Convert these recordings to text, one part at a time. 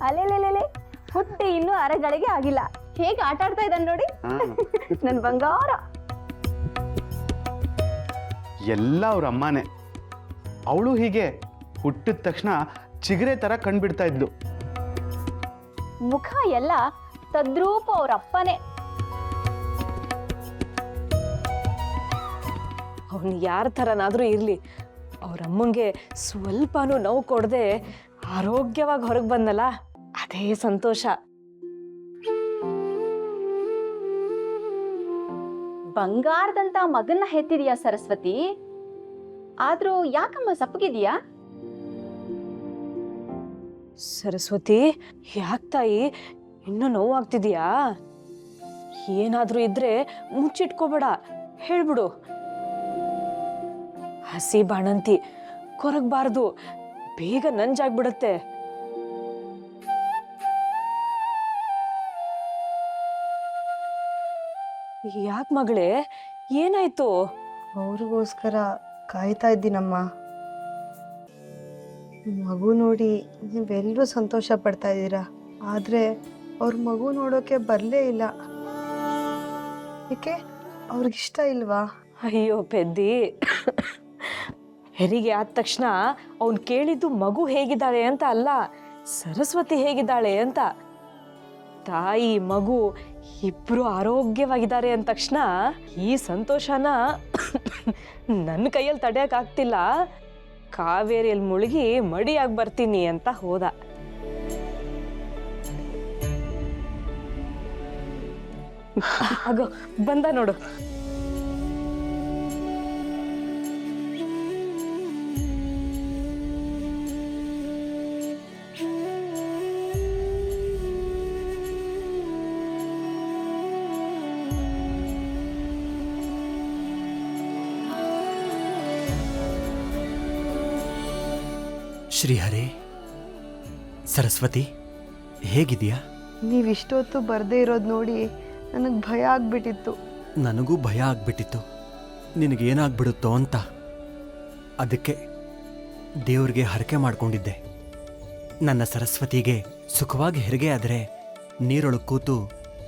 ಅಲೆಲೆಲೆಲೆ ಹುಟ್ಟಿ ಇನ್ನೂ ಅರೆಗಳಿಗೆ ಆಗಿಲ್ಲ, ಹೇಗೆ ಆಟ ಆಡ್ತಾ ಇದ್ದಾನೆ ನೋಡಿ ನನ್ನ ಬಂಗಾರ. ಎಲ್ಲ ಅವ್ರ ಅಮ್ಮನೇ. ಅವಳು ಹೀಗೆ ಹುಟ್ಟಿದ ತಕ್ಷಣ ಚಿಗರೆ ತರ ಕಂಡ್ಬಿಡ್ತಾ ಇದ್ಲು. ಮುಖ ಎಲ್ಲ ತದ್ರೂಪ ಅವ್ರ ಅಪ್ಪನೇ. ಅವನು ಯಾರ ಥರನಾದರೂ ಇರಲಿ, ಅವ್ರ ಅಮ್ಮಂಗೆ ಸ್ವಲ್ಪನೂ ನೋವು ಕೊಡದೆ ಆರೋಗ್ಯವಾಗಿ ಹೊರಗೆ ಬಂದಲ್ಲ, ಅದೇ ಸಂತೋಷ. ಬಂಗಾರದಂತ ಮಗನ್ನ ಹೆತ್ತಿದೀಯಾ ಸರಸ್ವತಿ, ಆದ್ರೂ ಯಾಕಮ್ಮ ಸಪ್ಪಗಿದೀಯಾ? ಸರಸ್ವತಿ, ಯಾಕೆ ತಾಯಿ ಇನ್ನೂ ನೋವಾಗ್ತಿದೀಯಾ? ಏನಾದರೂ ಇದ್ರೆ ಮುಚ್ಚಿಟ್ಕೋಬೇಡ, ಹೇಳ್ಬಿಡು. ಹಸಿ ಬಾಣಂತಿ, ಕೊರಗಬಾರ್ದು, ಬೇಗ ನಂಜಾಗ್ಬಿಡತ್ತೆ. ಯಾಕೆ ಮಗಳೇ, ಏನಾಯ್ತು? ಅವ್ರಿಗೋಸ್ಕರ ಕಾಯ್ತಾ ಇದ್ದೀನಮ್ಮ. ಮಗು ನೋಡಿ ನೀವೆಲ್ಲರೂ ಸಂತೋಷ ಪಡ್ತಾ ಇದ್ದೀರಾ, ಆದರೆ ಅವ್ರ ಮಗು ನೋಡೋಕೆ ಬರಲೇ ಇಲ್ಲ. ಏಕೆ, ಅವ್ರಿಗಿಷ್ಟ ಇಲ್ವಾ? ಅಯ್ಯೋ ಪೆದ್ದಿ, ಹೆರಿಗೆ ಆದ ತಕ್ಷಣ ಅವನು ಕೇಳಿದ್ದು ಮಗು ಹೇಗಿದ್ದಾಳೆ ಅಂತ ಅಲ್ಲ, ಸರಸ್ವತಿ ಹೇಗಿದ್ದಾಳೆ ಅಂತ. ತಾಯಿ ಮಗು ಇಬ್ರು ಆರೋಗ್ಯವಾಗಿದ್ದಾರೆ ಅಂದ ತಕ್ಷಣ ಈ ಸಂತೋಷನ ನನ್ನ ಕೈಯಲ್ಲಿ ತಡೆಯಕ್ಕಾಗ್ತಿಲ್ಲ. ಕಾವೇರಿಯಲ್ಲಿ ಮುಳುಗಿ ಮಡಿಯಾಗಿ ಬರ್ತೀನಿ ಅಂತ ಹೋದ. ಆಗೋ ಬಂದ ನೋಡು. ಶ್ರೀಹರಿ, ಸರಸ್ವತಿ ಹೇಗಿದೆಯಾ? ನೀವಿಷ್ಟೊತ್ತು ಬರದೇ ಇರೋದು ನೋಡಿ ನನಗೆ ಭಯ ಆಗ್ಬಿಟ್ಟಿತ್ತು. ನನಗೂ ಭಯ ಆಗ್ಬಿಟ್ಟಿತ್ತು, ನಿನಗೇನಾಗ್ಬಿಡುತ್ತೋ ಅಂತ. ಅದಕ್ಕೆ ದೇವ್ರಿಗೆ ಹರಕೆ ಮಾಡ್ಕೊಂಡಿದ್ದೆ, ನನ್ನ ಸರಸ್ವತಿಗೆ ಸುಖವಾಗಿ ಹೆರಿಗೆ ಆದರೆ ನೀರೊಳಗೆ ಕೂತು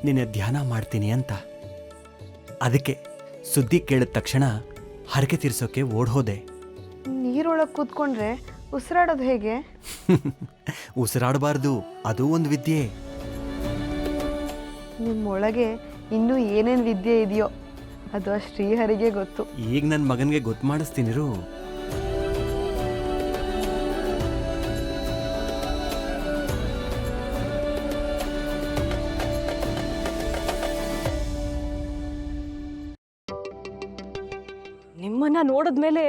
ನಿನ್ನೆ ಧ್ಯಾನ ಮಾಡ್ತೀನಿ ಅಂತ. ಅದಕ್ಕೆ ಸುದ್ದಿ ಕೇಳಿದ ತಕ್ಷಣ ಹರಕೆ ತೀರ್ಸೋಕೆ ಓಡ್ಹೋದೆ. ನೀರೊಳಗೆ ಕೂತ್ಕೊಂಡ್ರೆ ಉಸಿರಾಡೋದು ಹೇಗೆ? ಉಸಿರಾಡಬಾರ್ದು, ಅದು ಒಂದು ವಿದ್ಯೆ. ನಿಮ್ಮೊಳಗೆ ಇನ್ನೂ ಏನೇನು ವಿದ್ಯೆ ಇದೆಯೋ ಅದು ಆ ಶ್ರೀಹರಿಗೆ ಗೊತ್ತು. ಈಗ ನನ್ನ ಮಗನಿಗೆ ಗೊತ್ತು ಮಾಡಿಸ್ತೀನಿರು. ನಿಮ್ಮನ್ನ ನೋಡಿದ್ಮೇಲೆ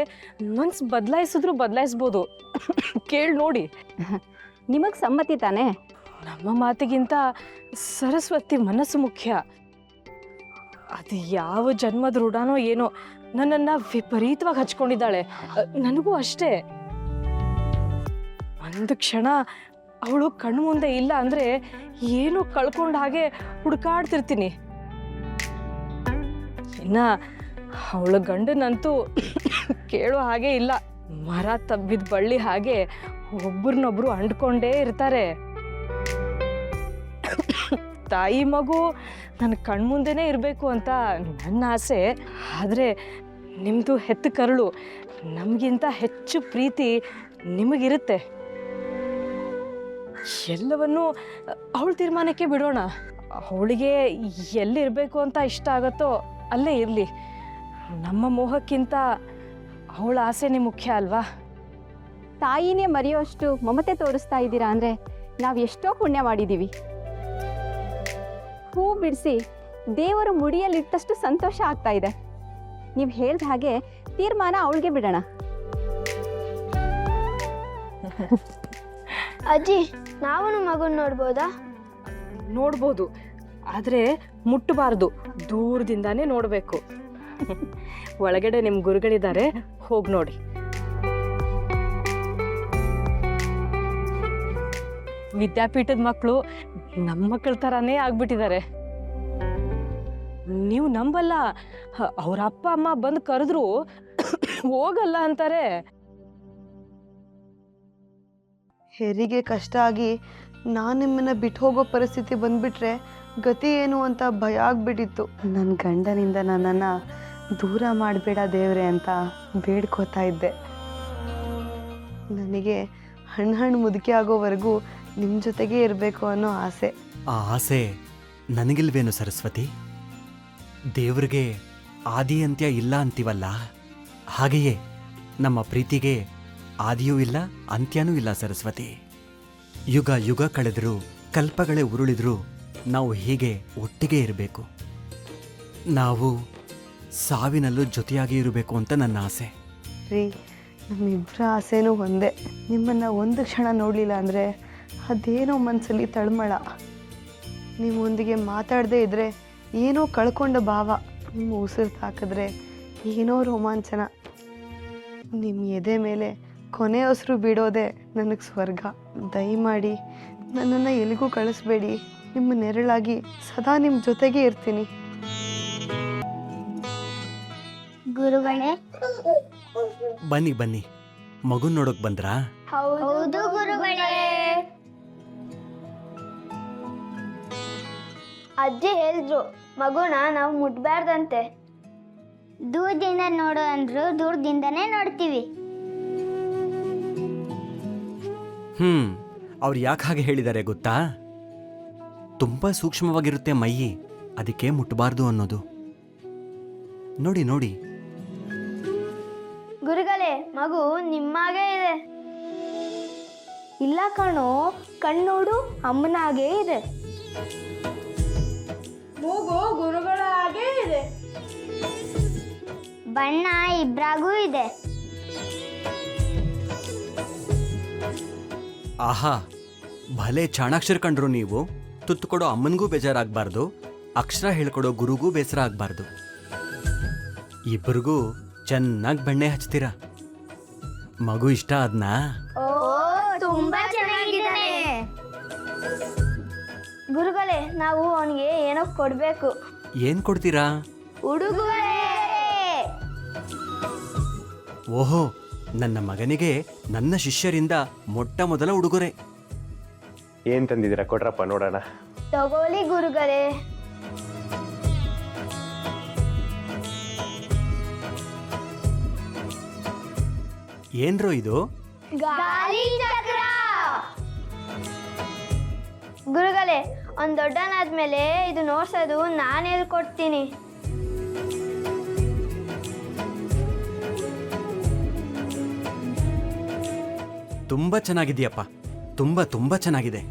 ಮನ್ಸು ಬದಲಾಯಿಸಿದ್ರು ಬದಲಾಯಿಸ್ಬೋದು. ಕೇಳಿ ನೋಡಿ. ನಿಮಗ್ ಸಮ್ಮತಿ ತಾನೆ? ನಮ್ಮ ಮಾತಿಗಿಂತ ಸರಸ್ವತಿ ಮನಸ್ಸು ಮುಖ್ಯ. ಅದು ಯಾವ ಜನ್ಮದ ರೂಢಾನೋ ಏನೋ ನನ್ನನ್ನು ವಿಪರೀತವಾಗಿ ಹಚ್ಕೊಂಡಿದ್ದಾಳೆ. ನನಗೂ ಅಷ್ಟೇ. ಒಂದು ಕ್ಷಣ ಅವಳು ಕಣ್ಣು ಮುಂದೆ ಇಲ್ಲ ಅಂದರೆ ಏನೋ ಕಳ್ಕೊಂಡ ಹಾಗೆ ಹುಡುಕಾಡ್ತಿರ್ತೀನಿ. ಇನ್ನು ಅವಳ ಗಂಡನಂತೂ ಕೇಳೋ ಹಾಗೆ ಇಲ್ಲ. ಮರ ತಬ್ಬಿದ ಬಳ್ಳಿ ಹಾಗೆ ಒಬ್ರನ್ನೊಬ್ರು ಅಂಡ್ಕೊಂಡೇ ಇರ್ತಾರೆ. ತಾಯಿ ಮಗು ನನ್ನ ಕಣ್ಮುಂದೆನೇ ಇರಬೇಕು ಅಂತ ನನ್ನ ಆಸೆ. ಆದರೆ ನಿಮ್ಮದು ಹೆತ್ತ ಕರುಳು, ನಮಗಿಂತ ಹೆಚ್ಚು ಪ್ರೀತಿ ನಿಮಗಿರುತ್ತೆ. ಎಲ್ಲವನ್ನೂ ಅವಳ ತೀರ್ಮಾನಕ್ಕೆ ಬಿಡೋಣ. ಅವಳಿಗೆ ಎಲ್ಲಿರಬೇಕು ಅಂತ ಇಷ್ಟ ಆಗುತ್ತೋ ಅಲ್ಲೇ ಇರಲಿ. ನಮ್ಮ ಮೋಹಕ್ಕಿಂತ ಅವಳ ಆಸೆನೇ ಮುಖ್ಯ ಅಲ್ವಾ? ತಾಯಿನೇ ಮರೆಯೋಷ್ಟು ಮಮತೆ ತೋರಿಸ್ತಾ ಇದ್ದೀರಾ ಅಂದರೆ ನಾವು ಎಷ್ಟೋ ಪುಣ್ಯ ಮಾಡಿದ್ದೀವಿ. ಹೂ ಬಿಡಿಸಿ ದೇವರು ಮುಡಿಯಲ್ಲಿಟ್ಟಷ್ಟು ಸಂತೋಷ ಆಗ್ತಾ ಇದೆ. ನೀವು ಹೇಳ್ದ ಹಾಗೆ ತೀರ್ಮಾನ ಅವಳಿಗೆ ಬಿಡೋಣ. ಅಜ್ಜಿ, ನಾವು ಮಗನ ನೋಡ್ಬೋದಾ? ನೋಡ್ಬೋದು, ಆದರೆ ಮುಟ್ಟಬಾರ್ದು, ದೂರದಿಂದಾನೇ ನೋಡಬೇಕು. ಒಳಗಡೆ ನಿಮ್ಮ ಗುರುಗಳಿದ್ದಾರೆ, ಹೋಗಿ ನೋಡಿ. ವಿದ್ಯಾಪೀಠದ ಮಕ್ಕಳು ನಮ್ಮ ಮಕ್ಕಳ ಥರನೇ ಆಗ್ಬಿಟ್ಟಿದ್ದಾರೆ. ನೀವು ನಂಬಲ್ಲ, ಅವ್ರ ಅಪ್ಪ ಅಮ್ಮ ಬಂದು ಕರೆದ್ರು ಹೋಗಲ್ಲ ಅಂತಾರೆ. ಹೆರಿಗೆ ಕಷ್ಟ ಆಗಿ ನಾನು ನಿಮ್ಮನ್ನು ಬಿಟ್ಟು ಹೋಗೋ ಪರಿಸ್ಥಿತಿ ಬಂದುಬಿಟ್ರೆ ಗತಿ ಏನು ಅಂತ ಭಯ ಆಗ್ಬಿಟ್ಟಿತ್ತು. ನನ್ನ ಗಂಡನಿಂದ ನನ್ನನ್ನು ದೂರ ಮಾಡಬೇಡ ದೇವ್ರೆ ಅಂತ ಬೇಡ್ಕೋತಾ ಇದ್ದೆ. ನನಗೆ ಹಣ್ಣು ಮುದುಕಿ ಆಗೋವರೆಗೂ ನಿಮ್ಮ ಜೊತೆಗೇ ಇರಬೇಕು ಅನ್ನೋ ಆಸೆ. ಆ ಆಸೆ ನನಗಿಲ್ವೇನು ಸರಸ್ವತಿ? ದೇವ್ರಿಗೆ ಆದಿ ಅಂತ್ಯ ಇಲ್ಲ ಅಂತೀವಲ್ಲ, ಹಾಗೆಯೇ ನಮ್ಮ ಪ್ರೀತಿಗೆ ಆದಿಯೂ ಇಲ್ಲ ಅಂತ್ಯನೂ ಇಲ್ಲ ಸರಸ್ವತಿ. ಯುಗ ಯುಗ ಕಳೆದರೂ ಕಲ್ಪಗಳೇ ಉರುಳಿದ್ರೂ ನಾವು ಹೀಗೆ ಒಟ್ಟಿಗೆ ಇರಬೇಕು. ನಾವು ಸಾವಿನಲ್ಲೂ ಜೊತೆಯಾಗಿ ಇರಬೇಕು ಅಂತ ನನ್ನ ಆಸೆ. ರೀ, ನಮ್ಮಿಬ್ಬರ ಆಸೆನೂ ಒಂದೇ. ನಿಮ್ಮನ್ನು ಒಂದು ಕ್ಷಣ ನೋಡಲಿಲ್ಲ ಅಂದರೆ ಅದೇನೋ ಮನಸ್ಸಲ್ಲಿ ತಳಮಳ. ನಿಮ್ಮೊಂದಿಗೆ ಮಾತಾಡದೇ ಇದ್ದರೆ ಏನೋ ಕಳ್ಕೊಂಡ ಭಾವ. ನಿಮ್ಮ ಉಸಿರು ತಾಕಿದ್ರೆ ಏನೋ ರೋಮಾಂಚನ. ನಿಮ್ಮ ಎದೆ ಮೇಲೆ ಕೊನೆ ಉಸಿರು ಬಿಡೋದೆ ನನಗೆ ಸ್ವರ್ಗ. ದಯಮಾಡಿ ನನ್ನನ್ನು ಎಲ್ಲಿಗೂ ಕಳಿಸ್ಬೇಡಿ. ನಿಮ್ಮ ನೆರಳಾಗಿ ಸದಾ ನಿಮ್ಮ ಜೊತೆಗೇ ಇರ್ತೀನಿ. ಗುರುಗಳೇ. ಬನ್ನಿ ಬನ್ನಿ, ಮಗುನ್ ನೋಡೋಕ್ ಬಂದ್ರಾ? ಹೌದು ಗುರುಗಳೇ. ಅಜ್ಜಿ ಹೇಳಿದ್ರು ಮಗುನ ನಾವು ಮುಟ್ಬಾರ್ದಂತೆ. ದೂರದಿಂದ ನೋಡು ಅಂದ್ರು ದೂರದಿಂದನೇ ನೋಡ್ತೀವಿ. ಅವ್ರು ಯಾಕೆ ಹಾಗೆ ಹೇಳಿದ್ದಾರೆ ಗೊತ್ತಾ? ತುಂಬಾ ಸೂಕ್ಷ್ಮವಾಗಿರುತ್ತೆ ಮೈಯಿ, ಅದಕ್ಕೆ ಮುಟ್ಟಬಾರ್ದು ಅನ್ನೋದು. ನೋಡಿ ನೋಡಿ. ಗುರುಗಳೇ, ಮಗು ನಿಮ್ಮಾಗೆ ಇದೆ. ಇಲ್ಲ ಕಣೋ, ಕಣ್ಣೋಡು ಅಮ್ಮನಾಗೆ ಇದೆ. ಮೂಗು ಗುರುಗಳ ಹಾಗೆ ಇದೆ. ಬಣ್ಣ ಇಬ್ರಾಗೂ ಇದೆ. ಆಹಾ, ಭಲೆ ಚಾಣಾಕ್ಷರ ಕಂಡ್ರು ನೀವು. ತುತ್ತು ಕೊಡೋ ಅಮ್ಮನಿಗೂ ಬೇಜಾರಾಗಬಾರ್ದು, ಅಕ್ಷರ ಹೇಳ್ಕೊಡೋ ಗುರುಗೂ ಬೇಸರ ಆಗಬಾರ್ದು. ಇಬ್ಬರಿಗೂ ಚೆನ್ನಾಗಿ ಬೆಣ್ಣೆ ಹಚ್ತೀರಾ. ಮಗು ಇಷ್ಟ ಆದ್ನಾ? ಓ, ತುಂಬಾ ಚೆನ್ನಾಗಿದ್ದಾನೆ. ಗುರುಗಳೇ, ನಾವು ಅವನಿಗೆ ಏನೋ ಕೊಡ್ಬೇಕು. ಏನ್ ಕೊಡ್ತೀರಾ? ಉಡುಗೊರೆ. ಓಹೋ, ನನ್ನ ಮಗನಿಗೆ ನನ್ನ ಶಿಷ್ಯರಿಂದ ಮೊಟ್ಟ ಮೊದಲ ಉಡುಗೊರೆ. ಏನ್ ತಂದಿದ್ದೀರಾ? ಕೊಡ್ರಪ್ಪ ನೋಡೋಣ. ತಗೋಲಿ ಗುರುಗಳೇ. ಏನ್ರೋ ಇದು? ಗಾಳಿ ಚಕ್ರ. ಗುರುಗಳೇ, ಒಂದ್ ದೊಡ್ಡನಾದ್ಮೇಲೆ ಇದು ನೋಡ್ಸೋದು ನಾನು ಹೇಳ್ಕೊಡ್ತೀನಿ. ತುಂಬಾ ಚೆನ್ನಾಗಿದೆಯಪ್ಪ, ತುಂಬಾ ತುಂಬಾ ಚೆನ್ನಾಗಿದೆ.